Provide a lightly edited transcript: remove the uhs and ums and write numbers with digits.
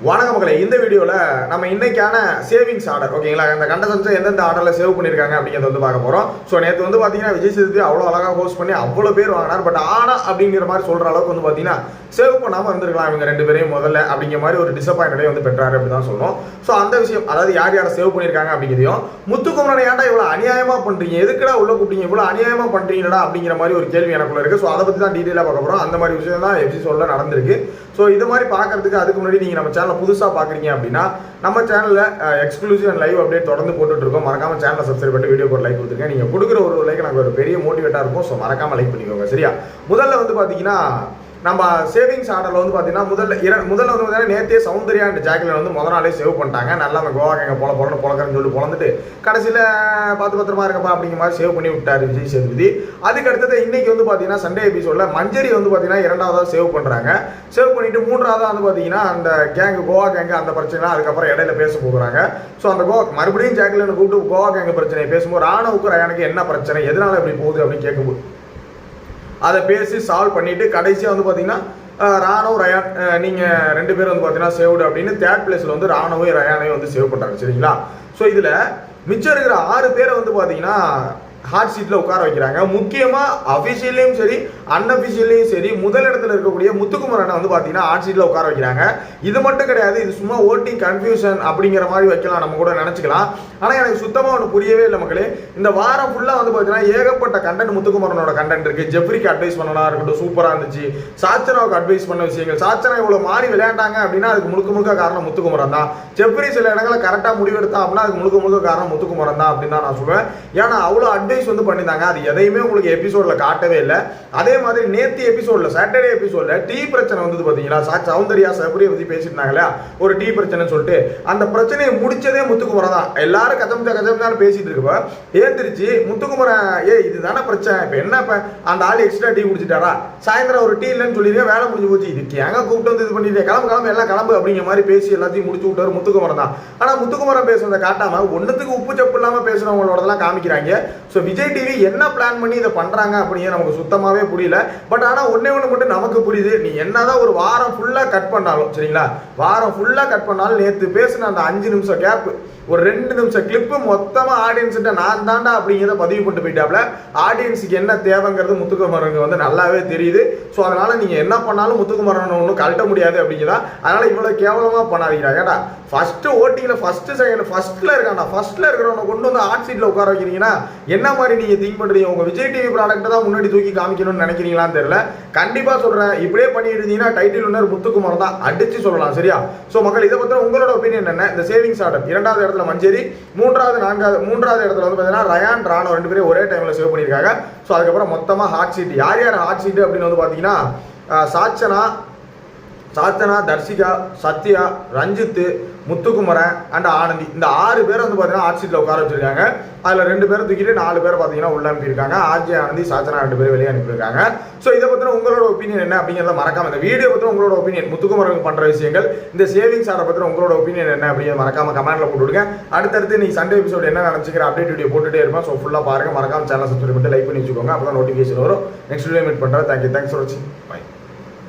வணக்கம் மக்களே, இந்த வீடியோவில் நம்ம இன்னைக்கான சேவிங்ஸ் ஆர்டர் ஓகேங்களா, இந்த கண்டஸ்டன்ஸ் எந்தெந்த ஆர்டரில் சேவ் பண்ணியிருக்காங்க அப்படிங்கிறத வந்து பார்க்க போகிறோம். ஸோ நேற்று வந்து பார்த்தீங்கன்னா விஜய் சேதுபதி அவ்வளோ அழகாக ஹோஸ்ட் பண்ணி அவ்வளோ பேர் வாங்கினார். பட் ஆனா அப்படிங்கிற மாதிரி சொல்கிற அளவுக்கு வந்து பார்த்தீங்கன்னா சேவ் பண்ணாமல் இருந்திருக்கலாம் இவங்க ரெண்டு பேரையும் முதல்ல அப்படிங்கிற மாதிரி ஒரு டிசப்பாயின்டே வந்து பெற்றாரு அப்படி தான் சொல்லணும். ஸோ அந்த விஷயம், அதாவது யார் யாரை சேவ் பண்ணியிருக்காங்க அப்படிங்கிறதையும், முத்துக்குமரனை ஏன்டா இவ்வளோ அநியாயமாக பண்ணுறீங்க, எதுக்குடா உள்ள கூப்பிட்டீங்க, இவ்வளோ அநியாயமாக பண்ணுறீங்களா அப்படிங்கிற மாதிரி ஒரு கேள்வி எனக்குள்ள இருக்குது. ஸோ அதை பற்றி தான் டீட்டெயிலாக பார்க்க போகிறோம். அந்த மாதிரி விஷயம் தான் எபிசோடில் நடந்திருக்கு. ஸோ இது மாதிரி பார்க்கறதுக்கு அதுக்கு முன்னாடி நீங்கள் நம்ம சேனலை புதுசாக பார்க்குறீங்க அப்படின்னா நம்ம சேனலில் எக்ஸ்க்ளூசிவ் அண்ட் லைவ் அப்டேட் தொடர்ந்து போட்டுட்டு இருக்கோம். மறக்காம சேனலை சப்ஸ்கிரைப் பண்ணி வீடியோ ஒரு லைக் கொடுத்துருக்கேன். நீங்கள் கொடுக்குற ஒரு லைக் எனக்கு ஒரு பெரிய மோட்டிவேட்டாக இருக்கும். ஸோ மறக்காம லைக் பண்ணிக்கோங்க. சரியா? முதல்ல வந்து பார்த்தீங்கன்னா நம்ம சேவிங்ஸ் ஆர்டரில் வந்து பார்த்தீங்கன்னா முதல்ல வந்து பார்த்தீங்கன்னா நேற்றே சௌந்தர்யா அண்ட் ஜாக்லின் வந்து முதல் நாளே சேவ் பண்ணிட்டாங்க. நல்லா நம்ம கோவா எங்கே பொழக்கிறேன்னு சொல்லி பொழந்துட்டு கடைசியில் பார்த்து பத்திரமா இருக்கப்பா அப்படிங்கிற மாதிரி சேவ் பண்ணி விட்டார் விஜய் சேதுபதி. அதுக்கு அடுத்தது இன்னைக்கு வந்து பார்த்தீங்கன்னா சண்டே எபிசோடில் மஞ்சரி வந்து பார்த்தீங்கன்னா இரண்டாவதாக சேவ் பண்ணுறாங்க. சேவ் பண்ணிட்டு மூன்றாவதாக வந்து பார்த்தீங்கன்னா அந்த கோவா கேங்கு அந்த பிரச்சனை அதுக்கப்புறம் இடையில பேச போகிறாங்க. ஸோ அந்த மறுபடியும் ஜாக்லின் கூப்பிட்டு கோவா கேங்கு பிரச்சனையை பேசும்போது ராணுவுக்கு ரயானுக்கு என்ன பிரச்சனை, எதனால இப்படி போகுது அப்படின்னு கேட்கும்போது அதை பேசி சால்வ் பண்ணிட்டு கடைசியாக வந்து பார்த்தீங்கன்னா ராணுவ ரயான் நீங்கள் ரெண்டு பேரும் வந்து பார்த்தீங்கன்னா சேவ்டு அப்படின்னு தேர்ட் பிளேஸில் வந்து ராணுவையும் ரயானையும் வந்து சேவ் பண்ணுறாங்க. சரிங்களா? ஸோ இதில் மிச்சம் இருக்கிற 6 பேரை வந்து பார்த்தீங்கன்னா ஹாட் சீட்டில் உட்கார வைக்கிறாங்க. முக்கியமாக அஃபிஷியல்லையும் சரி அன்அஃபிஷியல்லையும் சரி முதல் இடத்துல இருக்கக்கூடிய முத்துக்குமரனை வந்து பார்த்தீங்கன்னா ஹாட் சீட்டில் உட்கார வைக்கிறாங்க. இது மட்டும் கிடையாது, இது சும்மா ஓட்டிங் கன்ஃபியூஷன் அப்படிங்கிற மாதிரி வைக்கலாம், நம்ம கூட நினச்சிக்கலாம். ஆனால் எனக்கு சுத்தமாக ஒன்று புரியவே இல்லை மக்களே. இந்த வாரம் ஃபுல்லாக வந்து பார்த்தீங்கன்னா ஏகப்பட்ட கண்டென்ட் முத்துக்குமரனோட கண்டென்ட் இருக்குது. ஜெஃப்ரிக்கு அட்வைஸ் பண்ணனா இருக்கட்டும், சூப்பராக இருந்துச்சு. சாச்சனாவுக்கு அட்வைஸ் பண்ண விஷயங்கள், சாச்சனா இவ்வளோ மாறி விளையாண்டாங்க அப்படின்னா அதுக்கு முழுக்க காரணம் முத்துக்குமரன் தான். ஜெஃப்ரி சில இடங்களில் கரெக்டாக முடிவெடுத்தான் அப்படின்னா அதுக்கு முழுக்க காரணம் முத்துக்குமரன் தான் அப்படின்னு தான் நான் சொல்லுவேன். ஏன்னா அவ்வளோ வந்து பண்ணிருந்தாங்க. அது எதையுமே உங்களுக்கு எபிசோட்ல காட்டவே இல்லை. அதே மாதிரி நேத்து எபிசோட்ல சாட்டர்டே எபிசோட்ல டீ பிரச்சனை வந்தது பாத்தீங்களா, சௌந்தர்யா சபரியை பத்தி பேசிட்டு இருந்தாங்களா, ஒரு டீ பிரச்சனை சொல்லிட்டு அந்த பிரச்சனையை முடிச்சதே முத்துக்குமரன் தான். எல்லாரும் கஜம் பேசிட்டு இருக்கப்ப ஏந்திரிச்சு முத்துக்குமரன் இதுதானே பிரச்சனை, இப்ப என்ன இப்ப அந்த ஆள் எக்ஸ்ட்ரா டீ குடிச்சிட்டாரா, சாயந்தரம் ஒரு டீ இல்லைன்னு சொல்லிடுங்க, வேலை முடிஞ்சு போச்சு, இதுக்கு எங்க கூப்பிட்டு வந்து இது பண்ணிட்டு கிளம்பு எல்லாம் கிளம்பு அப்படிங்கிற மாதிரி பேசி எல்லாத்தையும் முடிச்சு விட்டாரு முத்துக்குமரன் தான். ஆனா முத்துக்குமரன் பேசுறதை காட்டாம ஒன்னுத்துக்கு உப்பு சப்பு இல்லாம பேசுறவங்களோட காமிக்கிறாங்க. ஸோ விஜய் டிவி என்ன பிளான் பண்ணி இதை பண்றாங்க அப்படின்னு நமக்கு சுத்தமாவே புரியல. பட் ஆனால் ஒன்னே ஒன்று மட்டும் நமக்கு புரியுது, நீ என்னதான் ஒரு வாரம் ஃபுல்லா கட் பண்ணாலும் சரிங்களா, வாரம் ஃபுல்லா கட் பண்ணாலும் நேற்று பேசின அந்த 5 நிமிஷம் கேப், ஒரு 2 நிமிஷம் கிளிப்பு மொத்தமா ஆடியன்ஸ்கிட்ட நான் தாண்டா அப்படிங்கிறத பதிவு பண்ணிட்டு போயிட்டாப்ல. ஆடியன்ஸுக்கு என்ன தேவைங்கிறது முத்துக்குமரனுக்கு வந்து நல்லாவே தெரியுது. ஸோ அதனால நீங்க என்ன பண்ணாலும் முத்துக்குமரன் ஒன்றும் கழட்ட முடியாது அப்படிங்கிறதா. அதனால இவ்வளவு கேவலமா பண்ணாதீங்க. ஏடா ஃபர்ஸ்ட் ஓட்டிங்ல ஃபர்ஸ்ட்ல இருக்காண்டா, ஃபர்ஸ்ட்ல இருக்கிறவனை கொண்டு வந்து ஹாட் சீட்ல உட்கார வைக்கிறீங்கன்னா என்ன மாதிரி நீங்க திங்க் பண்றீங்க? உங்க விஜய் டிவி ப்ராடக்ட் தான் முன்னாடி தூக்கி காமிக்கணும்னு நினைக்கிறீங்களான்னு தெரியல. கண்டிப்பா சொல்றேன், இப்படியே பண்ணிட்டு இருந்தீங்கன்னா டைட்டில் வின்னர் முத்துக்குமரன் தான் அடிச்சு சொல்லலாம். சரியா? ஸோ மக்கள், இதை பத்தி உங்களோட ஒப்பீனியன் என்ன? இந்த சேவிங்ஸ் ஆர்டர் இரண்டாவது இடத்துல மஞ்சரி, மூன்றாவது இடத்துல வந்து பார்த்தீங்கன்னா ரயான் ராணோ 2 பேரும் ஒரே டைம்ல சேவ் பண்ணியிருக்காங்க. ஸோ அதுக்கப்புறம் மொத்தமா ஹாட் சீட் யார் ஹாட் சீட் அப்படின்னு வந்து பார்த்தீங்கன்னா சாச்சனா, தர்ஷிகா, சத்யா, ரஞ்சித், முத்துக்குமரன் அண்ட் ஆனந்தி, இந்த 6 பேர் வந்து பார்த்தீங்கன்னா ஹாட் சீட்டில் உட்கார வச்சிருக்காங்க. அதில் 2 பேரை தூக்கிட்டு 4 பேர் பார்த்தீங்கன்னா உள்ள அனுப்பியிருக்காங்க. ஆர்ஜே ஆனந்தி, சாச்சனா 2 பேர் வெளியே அனுப்பியிருக்காங்க. ஸோ இதை பற்றின உங்களோட ஒப்பீனியன் என்ன அப்படிங்கிறத மறக்காம, இந்த வீடியோ பற்றின உங்களோட ஒப்பீனியன், முத்துக்குமரன் பண்ணுற விஷயங்கள், இந்த சேவிங்ஸ் ஆர்டர் பற்றின உங்களோட ஒப்பீனியன் என்ன அப்படிங்கிறத மறக்காம கமெண்ட்ல போட்டு விடுங்க. அடுத்தடுத்து நீ சண்டே எபிசோட் என்ன நினச்சிக்கிற அப்டேட் வீடியோ போட்டுட்டே இருப்பேன். ஸோ ஃபுல்லாக பாருங்க, மறக்காம சேனல் சப்ஸ்கிரைப் பண்ணி லைக் பண்ணி வச்சுக்கோங்க. அப்போ தான் நோட்டிஃபிகேஷன் வரும். நெக்ஸ்ட் வீடியோ மீட் பண்ணுறேன். தேங்க்ஸ் ஃபார் வாட்சிங். பை.